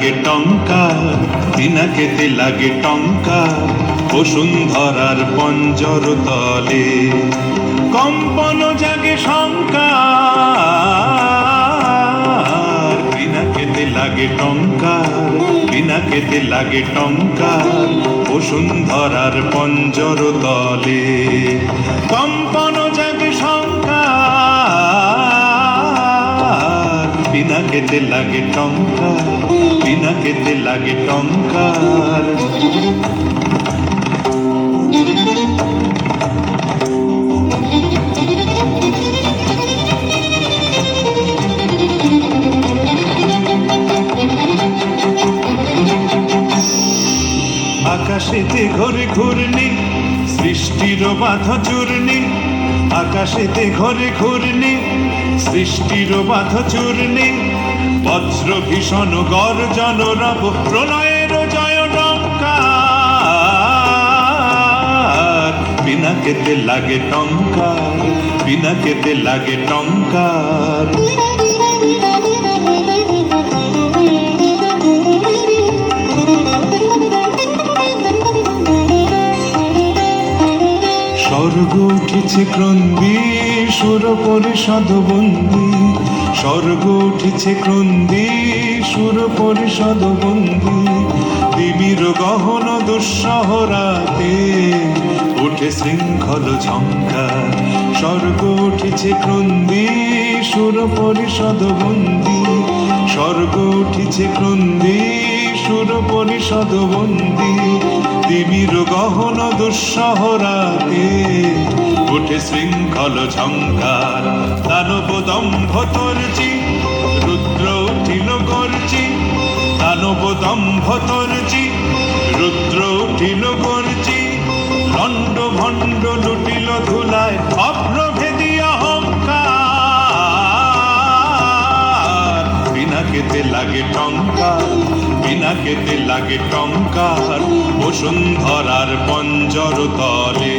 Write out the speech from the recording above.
লাগে টঙ্কার, পিনাকেতে লাগে টঙ্কার, বসুন্ধরার পঞ্জর তলে কম্পন জাগে শঙ্কার। পিনাকেতে লাগে টঙ্কার, পিনাকেতে লাগে টঙ্কার, বসুন্ধরার পঞ্জর তলে কম্পন জাগে শঙ্কার। পিনাকেতে লাগে টঙ্কার, পিনাকেতে লাগে টঙ্কার। আকাশেতে ঘরে ঘূর্ণি, সৃষ্টির বাধ চূর্ণি। আকাশেতে ঘরে ঘূর্ণি, সৃষ্টির বাধ চূর্ণি। বজ্র ভীষণ গর্জন রব, প্রলয়ের জয় টঙ্কার। পিনাকেতে লাগে টঙ্কার, পিনাকেতে লাগে টঙ্কার। স্বর্গ উঠেছে ক্রন্দী, সুর পরিষদ বন্দী। স্বর্গ উঠেছে ক্রন্দী, সুর পরিষদ বন্দী। দিবির গহন দুঃসহ রাতে উঠে শৃঙ্খল ঝঙ্কার। স্বর্গ উঠেছে ক্রন্দী, সুর পরিষদ বন্দী। স্বর্গ উঠেছে ক্রন্দী, সুর পরিষদ বন্দী। দিবির গহন দুঃসহ রাতে উঠে শৃঙ্খল ঝঙ্কার। দানব দম্ভ তর্জি, রুদ্র উঠিল গর্জি। দানব দম্ভ তর্জি, রুদ্র উঠিল গর্জি। লণ্ড ভণ্ড লুটিল ধুলায় অভ্রভেদী অহংকার। পিনাকেতে লাগে টঙ্কার, পিনাকেতে লাগে টঙ্কার, বসুন্ধরার পঞ্জর তলে।